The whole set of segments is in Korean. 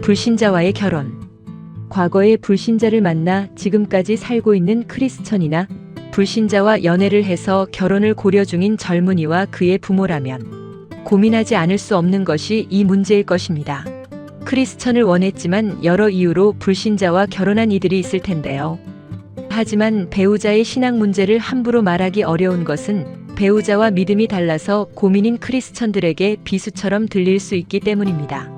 불신자와의 결혼. 과거의 불신자를 만나 지금까지 살고 있는 크리스천이나 불신자와 연애를 해서 결혼을 고려 중인 젊은이와 그의 부모라면 고민하지 않을 수 없는 것이 이 문제일 것입니다. 크리스천을 원했지만 여러 이유로 불신자와 결혼한 이들이 있을 텐데요. 하지만 배우자의 신앙 문제를 함부로 말하기 어려운 것은 배우자와 믿음이 달라서 고민인 크리스천들에게 비수처럼 들릴 수 있기 때문입니다.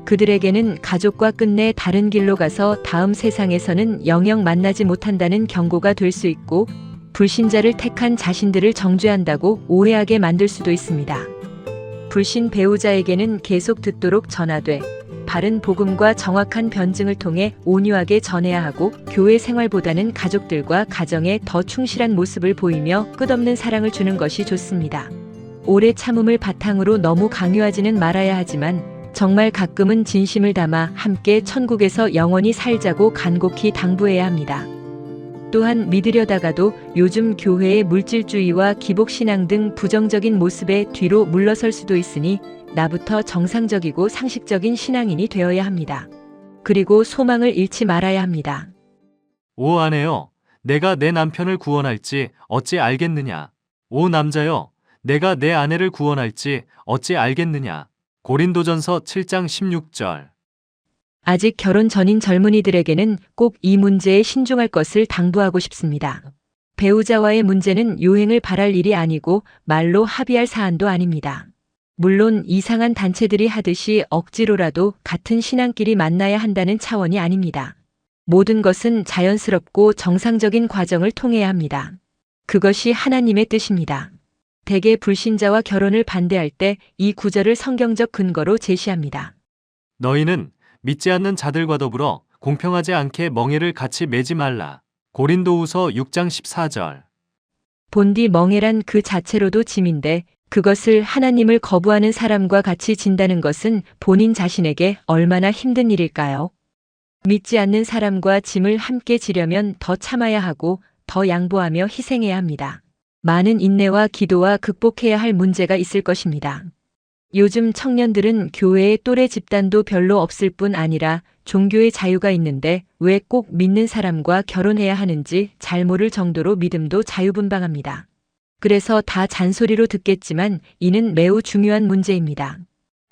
그들에게는 가족과 끝내 다른 길로 가서 다음 세상에서는 영영 만나지 못한다는 경고가 될 수 있고, 불신자를 택한 자신들을 정죄한다고 오해하게 만들 수도 있습니다. 불신 배우자에게는 계속 듣도록 전하되 바른 복음과 정확한 변증을 통해 온유하게 전해야 하고, 교회 생활보다는 가족들과 가정에 더 충실한 모습을 보이며 끝없는 사랑을 주는 것이 좋습니다. 오래 참음을 바탕으로 너무 강요하지는 말아야 하지만 정말 가끔은 진심을 담아 함께 천국에서 영원히 살자고 간곡히 당부해야 합니다. 또한 믿으려다가도 요즘 교회의 물질주의와 기복신앙 등 부정적인 모습에 뒤로 물러설 수도 있으니 나부터 정상적이고 상식적인 신앙인이 되어야 합니다. 그리고 소망을 잃지 말아야 합니다. 오 아내여, 내가 내 남편을 구원할지 어찌 알겠느냐. 오 남자여, 내가 내 아내를 구원할지 어찌 알겠느냐. 고린도전서 7장 16절. 아직 결혼 전인 젊은이들에게는 꼭 이 문제에 신중할 것을 당부하고 싶습니다. 배우자와의 문제는 요행을 바랄 일이 아니고 말로 합의할 사안도 아닙니다. 물론 이상한 단체들이 하듯이 억지로라도 같은 신앙끼리 만나야 한다는 차원이 아닙니다. 모든 것은 자연스럽고 정상적인 과정을 통해야 합니다. 그것이 하나님의 뜻입니다. 대개 불신자와 결혼을 반대할 때 이 구절을 성경적 근거로 제시합니다. 너희는 믿지 않는 자들과 더불어 공평하지 않게 멍에를 같이 매지 말라. 고린도후서 6장 14절. 본디 멍에란 그 자체로도 짐인데 그것을 하나님을 거부하는 사람과 같이 진다는 것은 본인 자신에게 얼마나 힘든 일일까요? 믿지 않는 사람과 짐을 함께 지려면 더 참아야 하고 더 양보하며 희생해야 합니다. 많은 인내와 기도와 극복해야 할 문제가 있을 것입니다. 요즘 청년들은 교회에 또래 집단도 별로 없을 뿐 아니라 종교의 자유가 있는데 왜 꼭 믿는 사람과 결혼해야 하는지 잘 모를 정도로 믿음도 자유분방합니다. 그래서 다 잔소리로 듣겠지만 이는 매우 중요한 문제입니다.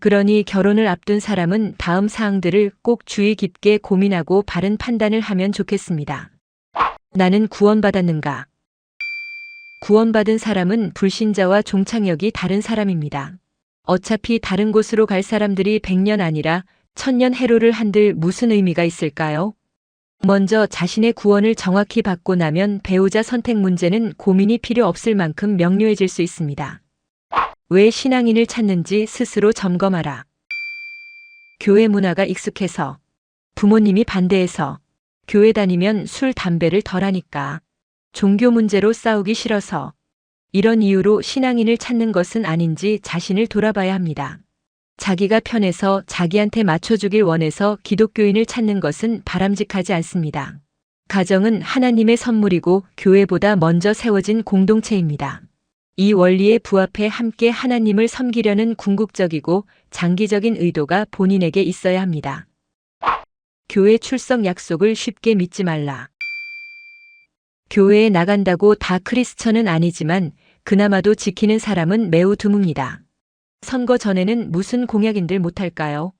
그러니 결혼을 앞둔 사람은 다음 사항들을 꼭 주의 깊게 고민하고 바른 판단을 하면 좋겠습니다. 나는 구원받았는가? 구원받은 사람은 불신자와 종착역이 다른 사람입니다. 어차피 다른 곳으로 갈 사람들이 100년 아니라 1000년 해로를 한들 무슨 의미가 있을까요? 먼저 자신의 구원을 정확히 받고 나면 배우자 선택 문제는 고민이 필요 없을 만큼 명료해질 수 있습니다. 왜 신앙인을 찾는지 스스로 점검하라. 교회 문화가 익숙해서, 부모님이 반대해서, 교회 다니면 술, 담배를 덜 하니까, 종교 문제로 싸우기 싫어서, 이런 이유로 신앙인을 찾는 것은 아닌지 자신을 돌아봐야 합니다. 자기가 편해서 자기한테 맞춰주길 원해서 기독교인을 찾는 것은 바람직하지 않습니다. 가정은 하나님의 선물이고 교회보다 먼저 세워진 공동체입니다. 이 원리에 부합해 함께 하나님을 섬기려는 궁극적이고 장기적인 의도가 본인에게 있어야 합니다. 교회 출석 약속을 쉽게 믿지 말라. 교회에 나간다고 다 크리스천은 아니지만 그나마도 지키는 사람은 매우 드뭅니다. 선거 전에는 무슨 공약인들 못할까요?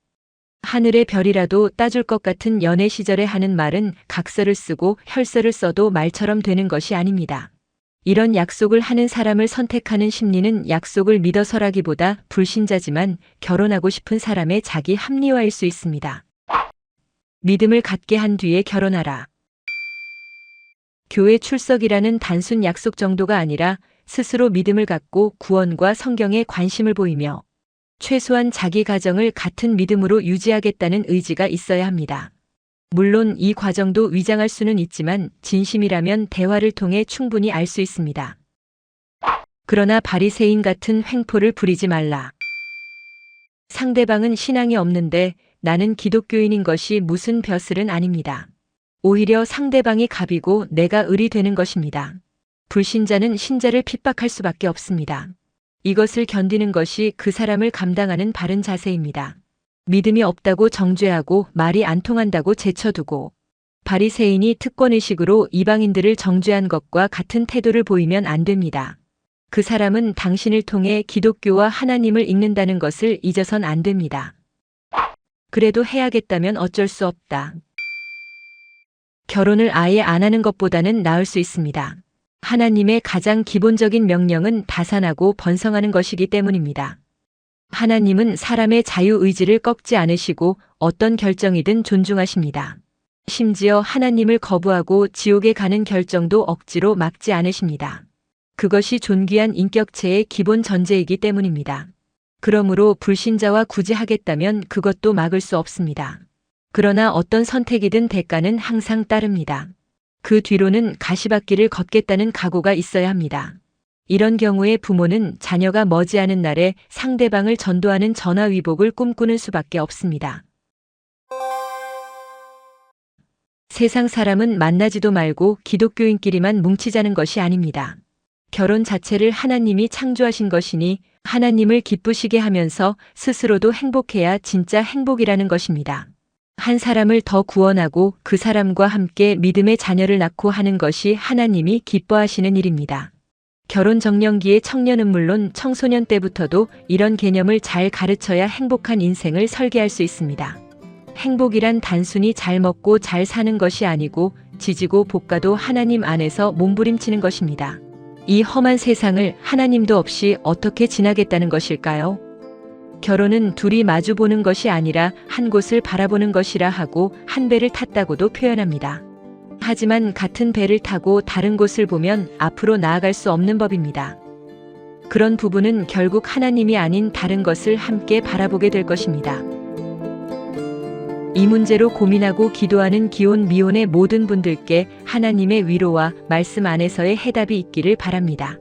하늘의 별이라도 따줄 것 같은 연애 시절에 하는 말은 각서를 쓰고 혈서를 써도 말처럼 되는 것이 아닙니다. 이런 약속을 하는 사람을 선택하는 심리는 약속을 믿어서라기보다 불신자지만 결혼하고 싶은 사람의 자기 합리화일 수 있습니다. 믿음을 갖게 한 뒤에 결혼하라. 교회 출석이라는 단순 약속 정도가 아니라 스스로 믿음을 갖고 구원과 성경에 관심을 보이며 최소한 자기 가정을 같은 믿음으로 유지하겠다는 의지가 있어야 합니다. 물론 이 과정도 위장할 수는 있지만 진심이라면 대화를 통해 충분히 알 수 있습니다. 그러나 바리새인 같은 횡포를 부리지 말라. 상대방은 신앙이 없는데 나는 기독교인인 것이 무슨 벼슬은 아닙니다. 오히려 상대방이 갑이고 내가 을이 되는 것입니다. 불신자는 신자를 핍박할 수밖에 없습니다. 이것을 견디는 것이 그 사람을 감당하는 바른 자세입니다. 믿음이 없다고 정죄하고 말이 안 통한다고 제쳐두고 바리새인이 특권의식으로 이방인들을 정죄한 것과 같은 태도를 보이면 안 됩니다. 그 사람은 당신을 통해 기독교와 하나님을 읽는다는 것을 잊어선 안 됩니다. 그래도 해야겠다면 어쩔 수 없다. 결혼을 아예 안 하는 것보다는 나을 수 있습니다. 하나님의 가장 기본적인 명령은 다산하고 번성하는 것이기 때문입니다. 하나님은 사람의 자유의지를 꺾지 않으시고 어떤 결정이든 존중하십니다. 심지어 하나님을 거부하고 지옥에 가는 결정도 억지로 막지 않으십니다. 그것이 존귀한 인격체의 기본 전제이기 때문입니다. 그러므로 불신자와 굳이 하겠다면 그것도 막을 수 없습니다. 그러나 어떤 선택이든 대가는 항상 따릅니다. 그 뒤로는 가시밭길을 걷겠다는 각오가 있어야 합니다. 이런 경우에 부모는 자녀가 머지않은 날에 상대방을 전도하는 전화위복을 꿈꾸는 수밖에 없습니다. 세상 사람은 만나지도 말고 기독교인끼리만 뭉치자는 것이 아닙니다. 결혼 자체를 하나님이 창조하신 것이니 하나님을 기쁘시게 하면서 스스로도 행복해야 진짜 행복이라는 것입니다. 한 사람을 더 구원하고 그 사람과 함께 믿음의 자녀를 낳고 하는 것이 하나님이 기뻐하시는 일입니다. 결혼 정년기의 청년은 물론 청소년 때부터도 이런 개념을 잘 가르쳐야 행복한 인생을 설계할 수 있습니다. 행복이란 단순히 잘 먹고 잘 사는 것이 아니고 지지고 볶아도 하나님 안에서 몸부림치는 것입니다. 이 험한 세상을 하나님도 없이 어떻게 지나겠다는 것일까요? 결혼은 둘이 마주보는 것이 아니라 한 곳을 바라보는 것이라 하고 한 배를 탔다고도 표현합니다. 하지만 같은 배를 타고 다른 곳을 보면 앞으로 나아갈 수 없는 법입니다. 그런 부부는 결국 하나님이 아닌 다른 것을 함께 바라보게 될 것입니다. 이 문제로 고민하고 기도하는 기혼 미혼의 모든 분들께 하나님의 위로와 말씀 안에서의 해답이 있기를 바랍니다.